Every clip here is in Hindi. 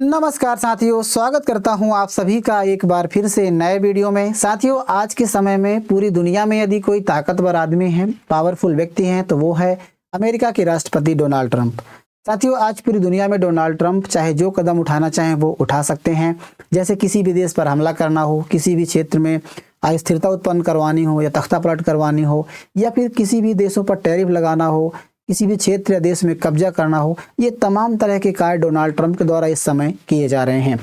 नमस्कार साथियों, स्वागत करता हूं आप सभी का एक बार फिर से नए वीडियो में। साथियों, आज के समय में पूरी दुनिया में यदि कोई ताकतवर आदमी है, पावरफुल व्यक्ति हैं, तो वो है अमेरिका के राष्ट्रपति डोनाल्ड ट्रंप। साथियों, आज पूरी दुनिया में डोनाल्ड ट्रंप चाहे जो कदम उठाना चाहें वो उठा सकते हैं। जैसे किसी भी देश पर हमला करना हो, किसी भी क्षेत्र में अस्थिरता उत्पन्न करवानी हो या तख्तापलट करवानी हो, या फिर किसी भी देशों पर टैरिफ लगाना हो, किसी भी क्षेत्र या देश में कब्जा करना हो, ये तमाम तरह के कार्य डोनाल्ड ट्रंप के द्वारा इस समय किए जा रहे हैं।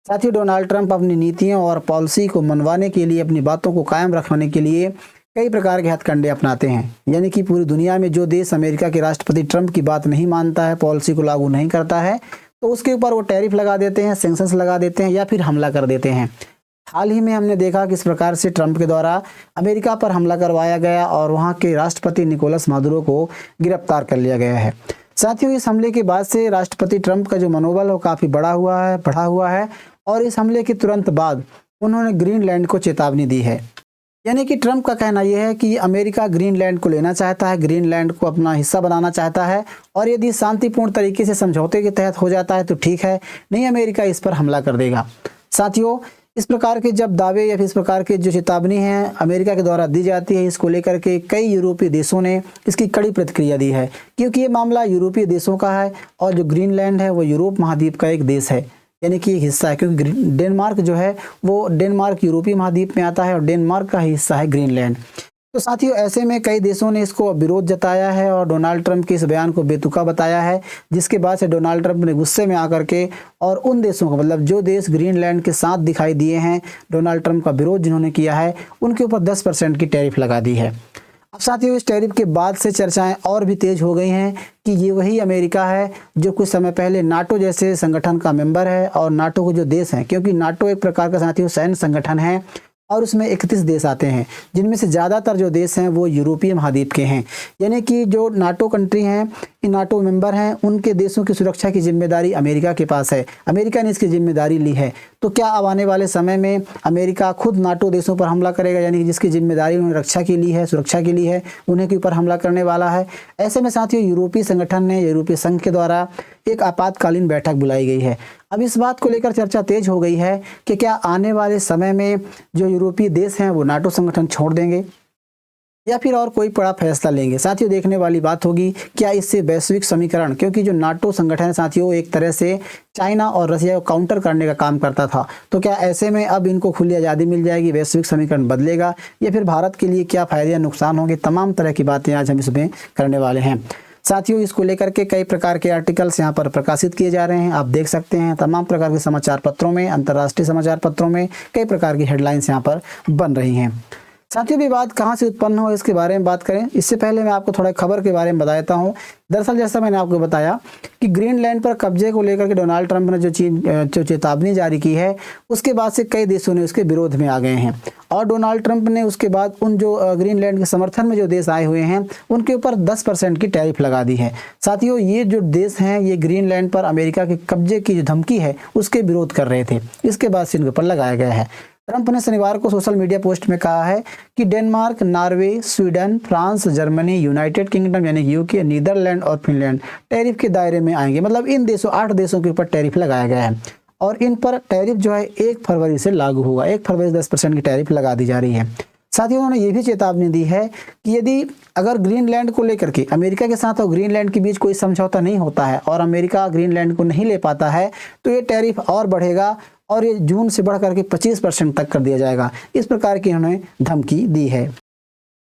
साथ ही डोनाल्ड ट्रंप अपनी नीतियों और पॉलिसी को मनवाने के लिए, अपनी बातों को कायम रखने के लिए कई प्रकार के हथकंडे अपनाते हैं। यानी कि पूरी दुनिया में जो देश अमेरिका के राष्ट्रपति ट्रंप की बात नहीं मानता है, पॉलिसी को लागू नहीं करता है, तो उसके ऊपर वो टैरिफ लगा देते हैं, सैंक्शंस लगा देते हैं या फिर हमला कर देते हैं। हाल ही में हमने देखा किस प्रकार से ट्रंप के द्वारा अमेरिका पर हमला करवाया गया और वहां के राष्ट्रपति निकोलस मादुरो को गिरफ्तार कर लिया गया है। साथियों, इस हमले के बाद से राष्ट्रपति ट्रंप का जो मनोबल है काफ़ी बढ़ा हुआ है और इस हमले के तुरंत बाद उन्होंने ग्रीनलैंड को चेतावनी दी है। यानी कि ट्रंप का कहना यह है कि अमेरिका ग्रीनलैंड को लेना चाहता है, ग्रीनलैंड को अपना हिस्सा बनाना चाहता है, और यदि शांतिपूर्ण तरीके से समझौते के तहत हो जाता है तो ठीक है, नहीं अमेरिका इस पर हमला कर देगा। साथियों, इस प्रकार के जब दावे या फिर इस प्रकार के जो चेतावनी है अमेरिका के द्वारा दी जाती है, इसको लेकर के कई यूरोपीय देशों ने इसकी कड़ी प्रतिक्रिया दी है, क्योंकि ये मामला यूरोपीय देशों का है और जो ग्रीनलैंड है वो यूरोप महाद्वीप का एक देश है, यानी कि एक हिस्सा है। क्योंकि डेनमार्क जो है वो डेनमार्क यूरोपीय महाद्वीप में आता है और डेनमार्क का हिस्सा है ग्रीनलैंड। तो साथियों, ऐसे में कई देशों ने इसको विरोध जताया है और डोनाल्ड ट्रंप के इस बयान को बेतुका बताया है, जिसके बाद से डोनाल्ड ट्रंप ने गुस्से में आकर के और उन देशों को, मतलब जो देश ग्रीनलैंड के साथ दिखाई दिए हैं डोनाल्ड ट्रंप का विरोध जिन्होंने किया है, उनके ऊपर 10% की टैरिफ लगा दी है। अब साथियों, इस टैरिफ के बाद से चर्चाएं और भी तेज हो गई हैं कि ये वही अमेरिका है जो कुछ समय पहले नाटो जैसे संगठन का मेंबर है, और नाटो के जो देश हैं, क्योंकि नाटो एक प्रकार का साथियों सैन्य संगठन है और उसमें 31 देश आते हैं, जिनमें से ज़्यादातर जो देश हैं वो यूरोपीय महाद्वीप के हैं। यानी कि जो नाटो कंट्री हैं, इन नाटो मेंबर हैं, उनके देशों की सुरक्षा की जिम्मेदारी अमेरिका के पास है। अमेरिका ने इसकी जिम्मेदारी ली है। तो क्या अब आने वाले समय में अमेरिका खुद नाटो देशों पर हमला करेगा, यानी कि जिसकी जिम्मेदारी उन्होंने रक्षा की ली है, सुरक्षा की ली है, उन्हीं के ऊपर हमला करने वाला है? ऐसे में साथियों, यूरोपीय संगठन ने, यूरोपीय संघ के द्वारा एक आपातकालीन बैठक बुलाई गई है। अब इस बात को लेकर चर्चा तेज हो गई है कि क्या आने वाले समय में जो यूरोपीय देश हैं वो नाटो संगठन छोड़ देंगे या फिर और कोई बड़ा फैसला लेंगे। साथियों, देखने वाली बात होगी क्या इससे वैश्विक समीकरण, क्योंकि जो नाटो संगठन है साथियों एक तरह से चाइना और रसिया को काउंटर करने का काम करता था, तो क्या ऐसे में अब इनको खुली आज़ादी मिल जाएगी, वैश्विक समीकरण बदलेगा, या फिर भारत के लिए क्या फायदे या नुकसान होंगे? तमाम तरह की बातें आज हम इसमें करने वाले हैं। साथियों, इसको लेकर के कई प्रकार के आर्टिकल्स यहाँ पर प्रकाशित किए जा रहे हैं, आप देख सकते हैं। तमाम प्रकार के समाचार पत्रों में, अंतर्राष्ट्रीय समाचार पत्रों में कई प्रकार की हेडलाइंस यहाँ पर बन रही हैं। साथियों, विवाद कहाँ से उत्पन्न हो इसके बारे में बात करें, इससे पहले मैं आपको थोड़ा खबर के बारे में बता देता हूँ। दरअसल जैसा मैंने आपको बताया कि ग्रीनलैंड पर कब्जे को लेकर के डोनाल्ड ट्रंप ने जो चेतावनी जारी की है, उसके बाद से कई देशों ने उसके विरोध में आ गए हैं और डोनाल्ड ट्रंप ने उसके बाद उन जो ग्रीनलैंड के समर्थन में जो देश आए हुए हैं उनके ऊपर 10% की टैरिफ लगा दी है। साथियों, ये जो देश हैं ये ग्रीनलैंड पर अमेरिका के कब्जे की जो धमकी है उसके विरोध कर रहे थे, इसके बाद से इनके ऊपर लगाया गया है। ट्रंप ने शनिवार को सोशल मीडिया पोस्ट में कहा है कि Denmark, Norway, Sweden, France, Germany, United kingdom यानी यूके, नीदरलैंड और फिनलैंड टैरिफ के दायरे में आएंगे। मतलब इन देशों 8 देशों के ऊपर टैरिफ लगाया गया है और इन पर टैरिफ जो है 1 फरवरी से लागू होगा। 1 फरवरी से 10% की टैरिफ लगा दी जा रही है। साथ ही उन्होंने ये भी चेतावनी दी है कि यदि अगर ग्रीनलैंड को लेकर के अमेरिका के साथ और ग्रीनलैंड के बीच कोई समझौता नहीं होता है और अमेरिका ग्रीनलैंड को नहीं ले पाता है तो ये टैरिफ और बढ़ेगा और ये जून से बढ़ करके 25% तक कर दिया जाएगा। इस प्रकार की उन्होंने धमकी दी है।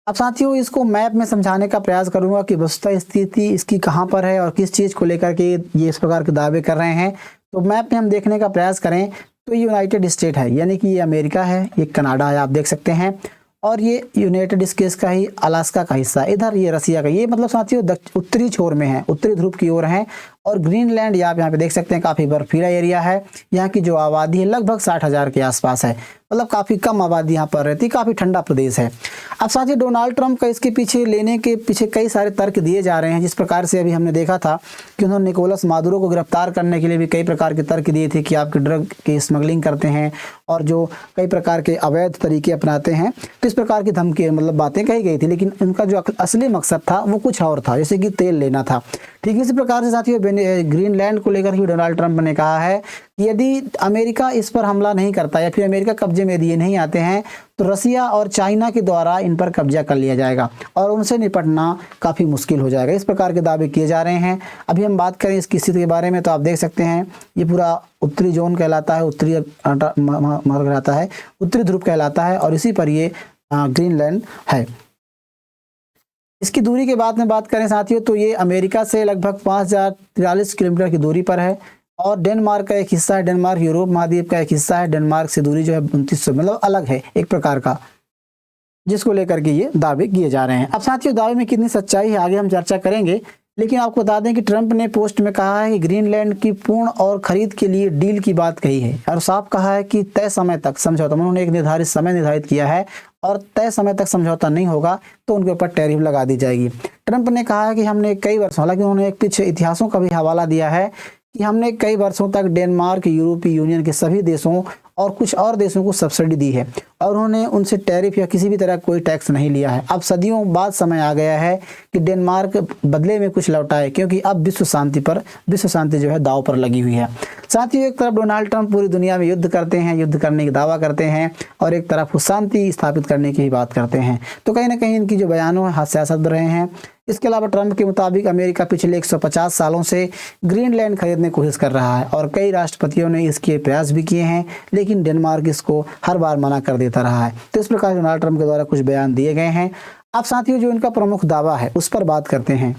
अब साथियों, इसको मैप में समझाने का प्रयास करूंगा कि वस्तुतः स्थिति इसकी कहां पर है और किस चीज़ को लेकर के ये इस प्रकार के दावे कर रहे हैं। तो मैप में हम देखने का प्रयास करें तो ये यूनाइटेड स्टेट है, यानी कि ये अमेरिका है, ये कनाडा है, आप देख सकते हैं, और ये यूनाइटेड स्टेट्स का ही अलास्का का हिस्सा, इधर ये रसिया का। ये मतलब साथियों उत्तरी छोर में है, उत्तरी ध्रुव की ओर है। और ग्रीनलैंड आप यहाँ पे देख सकते हैं काफ़ी बर्फीला एरिया है। यहाँ की जो आबादी है लगभग 60,000 के आसपास है, मतलब काफ़ी कम आबादी यहाँ पर रहती, काफ़ी ठंडा प्रदेश है। अब साथियों, डोनाल्ड ट्रंप का इसके पीछे लेने के पीछे कई सारे तर्क दिए जा रहे हैं। जिस प्रकार से अभी हमने देखा था कि उन्होंने निकोलस मादुरो को गिरफ्तार करने के लिए भी कई प्रकार के तर्क दिए थे कि आपके ड्रग की स्मगलिंग करते हैं और जो कई प्रकार के अवैध तरीके अपनाते हैं, तो इस प्रकार की धमकी मतलब बातें कही गई थी। लेकिन उनका जो असली मकसद था वो कुछ और था, जैसे कि तेल लेना था। ठीक इसी प्रकार से साथियों ग्रीनलैंड को लेकर भी डोनाल्ड ट्रंप ने कहा है कि यदि अमेरिका इस पर हमला नहीं करता या फिर अमेरिका कब्जे में यदि ये नहीं आते हैं तो रसिया और चाइना के द्वारा इन पर कब्जा कर लिया जाएगा और उनसे निपटना काफ़ी मुश्किल हो जाएगा। इस प्रकार के दावे किए जा रहे हैं। अभी हम बात करें इसकी स्थिति के बारे में तो आप देख सकते हैं ये पूरा उत्तरी जोन कहलाता है, उत्तरी मार्ग कहलाता है, उत्तरी ध्रुव कहलाता है और इसी पर ये ग्रीनलैंड है। इसकी दूरी के बाद में बात करें साथियों तो ये अमेरिका से लगभग 5043 किलोमीटर की दूरी पर है और डेनमार्क का एक हिस्सा है। डेनमार्क यूरोप महाद्वीप का एक हिस्सा है। डेनमार्क से दूरी जो है 2900 मतलब अलग है एक प्रकार का, जिसको लेकर के ये दावे किए जा रहे हैं। अब साथियों दावे में कितनी सच्चाई है आगे हम चर्चा करेंगे, लेकिन आपको बता दें कि ट्रंप ने पोस्ट में कहा है कि ग्रीनलैंड की पूर्ण और खरीद के लिए डील की बात कही है और साफ कहा है कि तय समय तक समझौता, उन्होंने एक निर्धारित समय निर्धारित किया है और तय समय तक समझौता नहीं होगा तो उनके ऊपर टैरिफ लगा दी जाएगी। ट्रंप ने कहा है कि हमने कई वर्षों, हालांकि उन्होंने एक पीछे इतिहासों का भी हवाला दिया है कि हमने कई वर्षों तक डेनमार्क, यूरोपीय यूनियन के सभी देशों और कुछ और देशों को सब्सिडी दी है और उन्होंने उनसे टैरिफ या किसी भी तरह कोई टैक्स नहीं लिया है। अब सदियों बाद समय आ गया है कि डेनमार्क बदले में कुछ लौटाए, क्योंकि अब विश्व शांति जो है दांव पर लगी हुई है। साथ ही एक तरफ डोनाल्ड ट्रंप पूरी दुनिया में युद्ध करते हैं, युद्ध करने की दावा करते हैं और एक तरफ शांति स्थापित करने की बात करते हैं, तो कहीं ना कहीं इनकी जो बयानों है हास्यास्पद रहे हैं। इसके अलावा ट्रंप के मुताबिक अमेरिका पिछले 150 सालों से ग्रीनलैंड खरीदने की कोशिश कर रहा है और कई राष्ट्रपतियों ने इसके प्रयास भी किए हैं, लेकिन डेनमार्क इसको हर बार मना कर देता रहा है। तो इस प्रकार डोनाल्ड ट्रंप के द्वारा कुछ बयान दिए गए हैं। अब साथियों जो इनका प्रमुख दावा है उस पर बात करते हैं।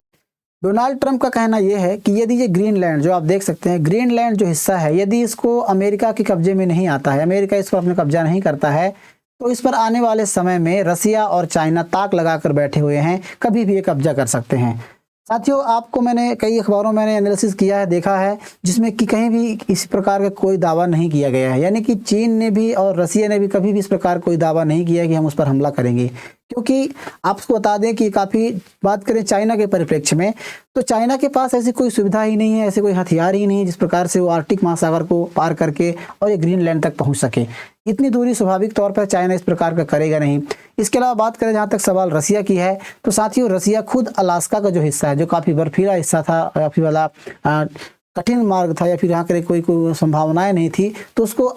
डोनाल्ड ट्रंप का कहना यह है कि यदि ये ग्रीनलैंड जो आप देख सकते हैं, ग्रीनलैंड जो हिस्सा है, यदि इसको अमेरिका के कब्जे में नहीं आता है, अमेरिका इस पर अपने कब्जा नहीं करता है, तो इस पर आने वाले समय में रसिया और चाइना ताक लगाकर बैठे हुए हैं, कभी भी ये कब्जा कर सकते हैं। साथियों आपको मैंने कई अखबारों में एनालिसिस किया है, देखा है, जिसमें कि कहीं भी इस प्रकार का कोई दावा नहीं किया गया है, यानी कि चीन ने भी और रसिया ने भी कभी भी इस प्रकार कोई दावा नहीं किया कि हम उस पर हमला करेंगे। क्योंकि आपको बता दें कि काफ़ी बात करें चाइना के परिप्रेक्ष्य में, तो चाइना के पास ऐसी कोई सुविधा ही नहीं है, ऐसे कोई हथियार ही नहीं है जिस प्रकार से वो आर्कटिक महासागर को पार करके और ये ग्रीनलैंड तक पहुंच सके। इतनी दूरी स्वाभाविक तौर पर चाइना इस प्रकार का करेगा नहीं। इसके अलावा बात करें जहाँ तक सवाल रसिया की है, तो साथियों रसिया खुद अलास्का का जो हिस्सा है, जो काफ़ी बर्फीला हिस्सा था, काफ़ी वाला कठिन मार्ग था या फिर यहाँ के कोई संभावनाएं नहीं थी, तो उसको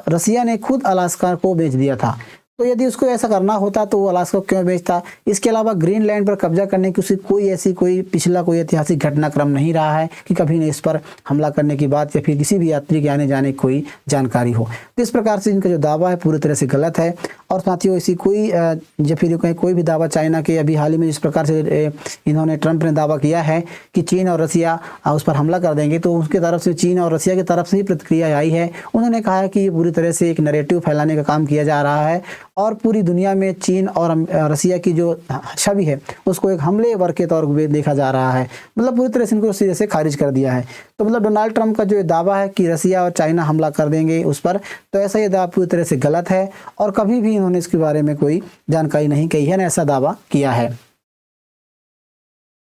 रसिया ने खुद अलास्का को बेच दिया था। तो यदि उसको ऐसा करना होता तो वो अलास्का को क्यों बेचता। इसके अलावा ग्रीनलैंड पर कब्जा करने की उसकी कोई ऐसी कोई ऐतिहासिक घटनाक्रम नहीं रहा है कि कभी ने इस पर हमला करने की बात या फिर किसी भी यात्री के आने जाने की कोई जानकारी हो। तो इस प्रकार से इनका जो दावा है पूरी तरह से गलत है। और साथियों ऐसी कोई या फिर कहीं कोई भी दावा चाइना के, अभी हाल ही में जिस प्रकार से इन्होंने ट्रंप ने दावा किया है कि चीन और रसिया उस पर हमला कर देंगे, तो उसकी तरफ से चीन और रसिया की तरफ से ही प्रतिक्रिया आई है। उन्होंने कहा है कि ये पूरी तरह से एक नैरेटिव फैलाने का काम किया जा रहा है और पूरी दुनिया में चीन और रसिया की जो छवि है उसको एक हमलेवर के तौर पर देखा जा रहा है। मतलब पूरी तरह से इनको सिरे से खारिज कर दिया है। तो मतलब डोनाल्ड ट्रंप का जो दावा है कि रसिया और चाइना हमला कर देंगे उस पर, तो ऐसा ये दावा पूरी तरह से गलत है और कभी भी इन्होंने इसके बारे में कोई जानकारी नहीं कही है, न ऐसा दावा किया है।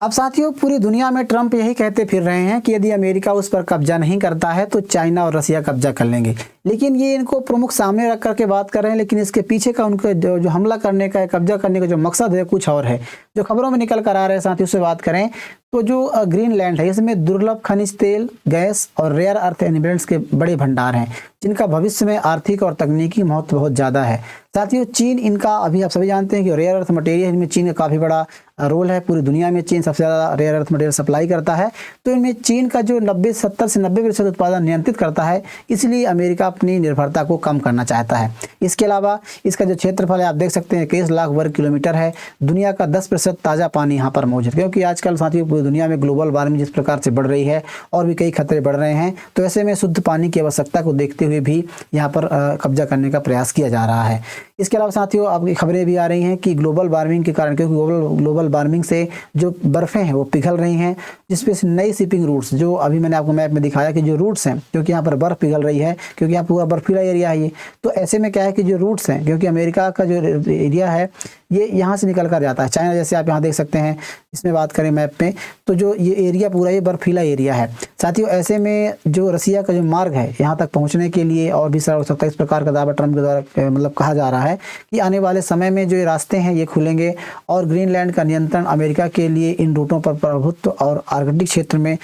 अब साथियों पूरी दुनिया में ट्रंप यही कहते फिर रहे हैं कि यदि अमेरिका उस पर कब्जा नहीं करता है तो चाइना और रसिया कब्जा कर लेंगे, लेकिन ये इनको प्रमुख सामने रख करके बात कर रहे हैं, लेकिन इसके पीछे का उनका जो हमला करने का, कब्जा करने का जो मकसद है कुछ और है, जो खबरों में निकल कर आ रहे हैं। साथियों से बात करें तो जो ग्रीनलैंड है इसमें दुर्लभ खनिज तेल, गैस और रेयर अर्थ एलिमेंट्स के बड़े भंडार हैं, जिनका भविष्य में आर्थिक और तकनीकी महत्व बहुत ज़्यादा है। साथियों चीन इनका, अभी आप सभी जानते हैं कि रेयर अर्थ मटेरियल इनमें चीन का काफ़ी बड़ा रोल है। पूरी दुनिया में चीन सबसे ज़्यादा रेयर अर्थ मटेरियल सप्लाई करता है, तो इनमें चीन का जो 70 से 90% उत्पादन नियंत्रित करता है, इसलिए अमेरिका अपनी निर्भरता को कम करना चाहता है। इसके अलावा इसका जो क्षेत्रफल है आप देख सकते हैं 21 लाख वर्ग किलोमीटर है। दुनिया का 10% ताज़ा पानी यहाँ पर मौजूद है, क्योंकि आजकल साथियों पूरी दुनिया में ग्लोबल वार्मिंग जिस प्रकार से बढ़ रही है और भी कई खतरे बढ़ रहे हैं, तो ऐसे में शुद्ध पानी की आवश्यकता को देखते हुए भी यहाँ पर कब्जा करने का प्रयास किया जा रहा है। इसके अलावा साथियों आपकी खबरें भी आ रही हैं कि ग्लोबल वार्मिंग के कारण, क्योंकि ग्लोबल वार्मिंग से जो बर्फ़ें हैं वो पिघल रही हैं, जिसपे नई शिपिंग रूट्स, जो अभी मैंने आपको मैप में दिखाया कि जो रूट्स हैं, क्योंकि यहाँ पर बर्फ़ पिघल रही है, क्योंकि यहाँ पूरा बर्फीला एरिया है ये, तो ऐसे में क्या है कि जो रूट्स हैं, क्योंकि अमेरिका का जो एरिया है ये यहाँ से निकल कर जाता है चाइना, जैसे आप यहाँ देख सकते हैं इसमें बात करें मैप में, तो जो ये एरिया पूरा ये बर्फीला एरिया है। साथियों ऐसे में जो रसिया का जो मार्ग है यहाँ तक पहुँचने के लिए और भी सरल हो सकता है। इस प्रकार का दावा ट्रंप के द्वारा मतलब कहा जा रहा है कि आने वाले समय में जो ये रास्ते हैं ये खुलेंगे और ग्रीनलैंड का नियंत्रण अमेरिका के लिए इन रूटों पर प्रभुत्व और आर्कटिक क्षेत्र में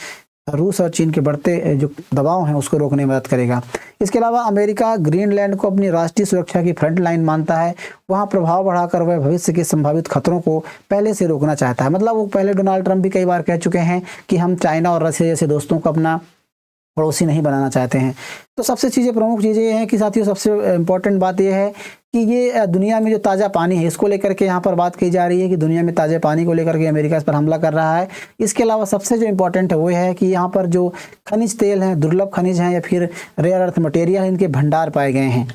रूस और चीन के बढ़ते जो दबाव हैं उसको रोकने में मदद करेगा। इसके अलावा अमेरिका ग्रीनलैंड को अपनी राष्ट्रीय सुरक्षा की फ्रंट लाइन मानता है। वहाँ प्रभाव बढ़ाकर वह भविष्य के संभावित खतरों को पहले से रोकना चाहता है। मतलब वो पहले डोनाल्ड ट्रंप भी कई बार कह चुके हैं कि हम चाइना और रशिया जैसे दोस्तों को अपना पड़ोसी नहीं बनाना चाहते हैं। तो सबसे प्रमुख चीज़ें ये हैं कि साथियों सबसे इम्पोर्टेंट बात यह है कि ये दुनिया में जो ताज़ा पानी है इसको लेकर के यहाँ पर बात की जा रही है कि दुनिया में ताज़े पानी को लेकर के अमेरिका इस पर हमला कर रहा है। इसके अलावा सबसे जो इम्पोर्टेंट है वो है कि यहाँ पर जो खनिज तेल हैं, दुर्लभ खनिज हैं या फिर रेयर अर्थ मटेरियल इनके भंडार पाए गए हैं,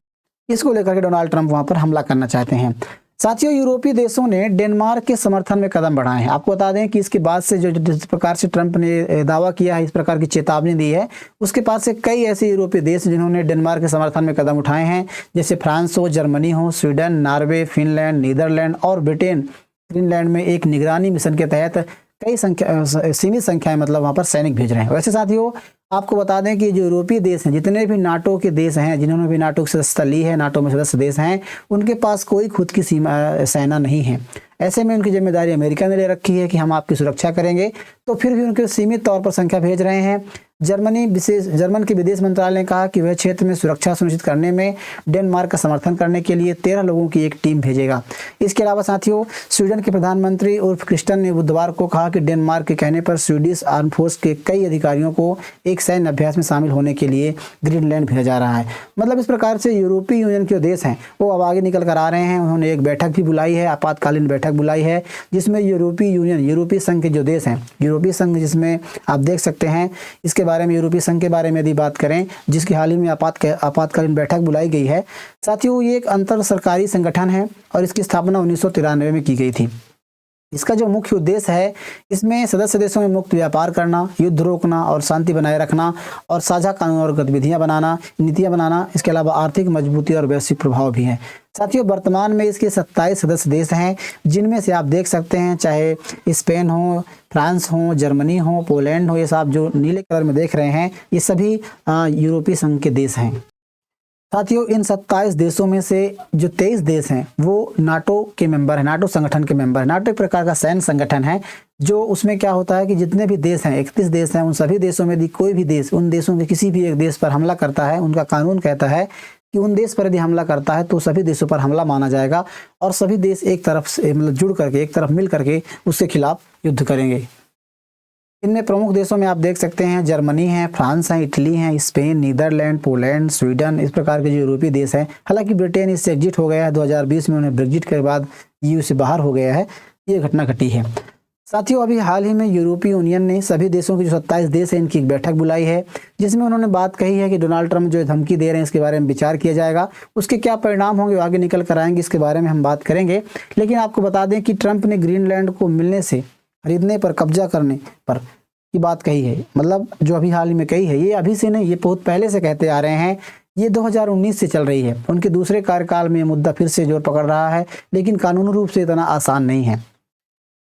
इसको लेकर के डोनाल्ड ट्रंप वहाँ पर हमला करना चाहते हैं। साथियों यूरोपीय देशों ने डेनमार्क के समर्थन में कदम बढ़ाए हैं। आपको बता दें कि इसके बाद से जो जिस प्रकार से ट्रंप ने दावा किया है, इस प्रकार की चेतावनी दी है, उसके बाद से कई ऐसे यूरोपीय देश जिन्होंने डेनमार्क के समर्थन में कदम उठाए हैं, जैसे फ्रांस हो, जर्मनी हो, स्वीडन, नॉर्वे, फिनलैंड, नीदरलैंड और ब्रिटेन ग्रीनलैंड में एक निगरानी मिशन के तहत कई सीमित संख्या में मतलब वहाँ पर सैनिक भेज रहे हैं। वैसे साथियों आपको बता दें कि जो यूरोपीय देश हैं, जितने भी नाटो के देश हैं, जिन्होंने भी नाटो की सदस्यता ली है, नाटो में सदस्य देश हैं, उनके पास कोई खुद की सेना नहीं है। ऐसे में उनकी जिम्मेदारी अमेरिका ने ले रखी है कि हम आपकी सुरक्षा करेंगे, तो फिर भी उनके सीमित तौर पर संख्या भेज रहे हैं। जर्मन के विदेश मंत्रालय ने कहा कि वह क्षेत्र में सुरक्षा सुनिश्चित करने में डेनमार्क का समर्थन करने के लिए 13 लोगों की एक टीम भेजेगा। इसके अलावा साथियों स्वीडन के प्रधानमंत्री उल्फ क्रिस्टन ने बुधवार को कहा कि डेनमार्क के कहने पर स्वीडिश आर्म फोर्स के कई अधिकारियों को एक सैन्य अभ्यास में शामिल होने के लिए ग्रीनलैंड भेजा जा रहा है। मतलब इस प्रकार से यूरोपीय यूनियन के देश हैं वो अब आगे निकल कर आ रहे हैं। उन्होंने एक बैठक भी बुलाई है, आपातकालीन बैठक बुलाई है, जिसमें यूरोपीय यूनियन, यूरोपीय संघ के जो देश हैं, यूरोपीय संघ जिसमें आप देख सकते हैं इसके बारे में, यूरोपीय संघ के बारे में यदि बात करें, जिसकी हाल ही में आपातकालीन बैठक बुलाई गई है। साथियों ये एक अंतर सरकारी संगठन है और इसकी स्थापना 1993 में की गई थी। इसका जो मुख्य उद्देश्य है, इसमें सदस्य देशों में मुक्त व्यापार करना, युद्ध रोकना और शांति बनाए रखना और साझा कानून और गतिविधियां बनाना, नीतियां बनाना, इसके अलावा आर्थिक मजबूती और वैश्विक प्रभाव भी है। साथियों वर्तमान में इसके 27 सदस्य देश हैं, जिनमें से आप देख सकते हैं चाहे स्पेन हो, फ्रांस हो, जर्मनी हो, पोलैंड हो, ये सब जो नीले कलर में देख रहे हैं ये सभी यूरोपीय संघ के देश हैं। साथियों इन 27 देशों में से जो 23 देश हैं वो नाटो के मेंबर हैं, नाटो संगठन के मेंबर हैं। नाटो एक प्रकार का सैन्य संगठन है, जो उसमें क्या होता है कि जितने भी देश हैं, 31 देश हैं, उन सभी देशों में यदि कोई भी देश उन देशों के किसी भी एक देश पर हमला करता है, उनका कानून कहता है कि उन देश पर यदि हमला करता है तो सभी देशों पर हमला माना जाएगा और सभी देश एक तरफ से मतलब जुड़ करके, एक तरफ मिल करके उसके खिलाफ युद्ध करेंगे। इनमें प्रमुख देशों में आप देख सकते हैं जर्मनी है, फ्रांस है, इटली है, स्पेन, नीदरलैंड, पोलैंड, स्वीडन, इस प्रकार के जो यूरोपीय देश हैं। हालांकि ब्रिटेन इससे एग्जिट हो गया है, 2020 में उन्हें ब्रेग्जिट के बाद ईयू से बाहर हो गया है, ये घटना घटी है। साथियों अभी हाल ही में यूरोपीय यूनियन ने सभी देशों के जो 27 देश हैं इनकी एक बैठक बुलाई है, जिसमें उन्होंने बात कही है कि डोनाल्ड ट्रंप जो धमकी दे रहे हैं इसके बारे में विचार किया जाएगा। उसके क्या परिणाम होंगे आगे निकल कर आएंगे, इसके बारे में हम बात करेंगे। लेकिन आपको बता दें कि ट्रंप ने ग्रीनलैंड को मिलने से, खरीदने पर, कब्जा करने पर की बात कही है। मतलब जो अभी हाल ही में कही है, ये अभी से नहीं, ये बहुत पहले से कहते आ रहे हैं, ये 2019 से चल रही है। उनके दूसरे कार्यकाल में ये मुद्दा फिर से जोर पकड़ रहा है, लेकिन कानूनी रूप से इतना आसान नहीं है।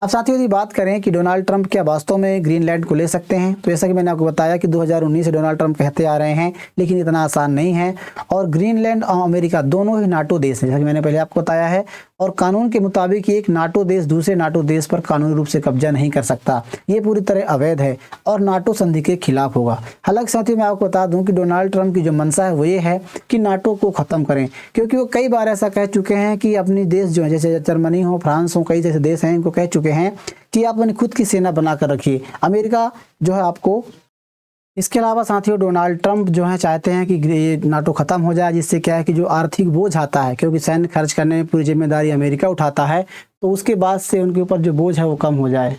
अब साथियों यदि बात करें कि डोनाल्ड ट्रंप क्या वास्तव में ग्रीनलैंड को ले सकते हैं, तो जैसा कि मैंने आपको बताया कि 2019 से डोनाल्ड ट्रंप कहते आ रहे हैं, लेकिन इतना आसान नहीं है। और ग्रीनलैंड और अमेरिका दोनों ही नाटो देश हैं, जैसा कि मैंने पहले आपको बताया है, और कानून के मुताबिक एक नाटो देश दूसरे नाटो देश पर कानूनी रूप से कब्जा नहीं कर सकता। ये पूरी तरह अवैध है और नाटो संधि के खिलाफ होगा। हालांकि साथियों मैं आपको बता दूं कि डोनाल्ड ट्रंप की जो मंशा है वो ये है कि नाटो को ख़त्म करें, क्योंकि वो कई बार ऐसा कह चुके हैं कि अपनी देश जो है, जैसे जर्मनी हो, फ्रांस हो, कई जैसे देश हैं, इनको कह चुके हैं कि आप अपनी खुद की सेना बनाकर रखिए, अमेरिका जो है आपको। इसके अलावा साथियों डोनाल्ड ट्रंप जो है चाहते हैं कि ये नाटो ख़त्म हो जाए, जिससे क्या है कि जो आर्थिक बोझ आता है, क्योंकि सैन्य खर्च करने में पूरी जिम्मेदारी अमेरिका उठाता है, तो उसके बाद से उनके ऊपर जो बोझ है वो कम हो जाए।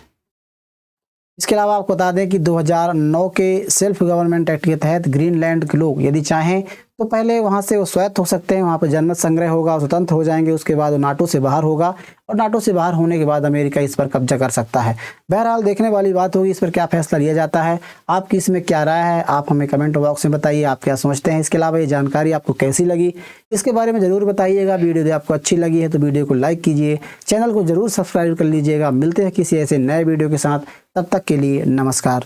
इसके अलावा आपको बता दें कि 2009 के सेल्फ गवर्नमेंट एक्ट के तहत ग्रीनलैंड के लोग यदि चाहें तो पहले वहां से वो स्वायत्त हो सकते हैं, वहां पर जनमत संग्रह होगा, स्वतंत्र हो जाएंगे, उसके बाद वो नाटो से बाहर होगा और नाटो से बाहर होने के बाद अमेरिका इस पर कब्जा कर सकता है। बहरहाल देखने वाली बात होगी इस पर क्या फैसला लिया जाता है। आपकी इसमें क्या राय है, आप हमें कमेंट बॉक्स में बताइए, आप क्या सोचते हैं। इसके अलावा ये जानकारी आपको कैसी लगी इसके बारे में ज़रूर बताइएगा। वीडियो यदि आपको अच्छी लगी है तो वीडियो को लाइक कीजिए, चैनल को ज़रूर सब्सक्राइब कर लीजिएगा। मिलते हैं किसी ऐसे नए वीडियो के साथ, तब तक के लिए नमस्कार।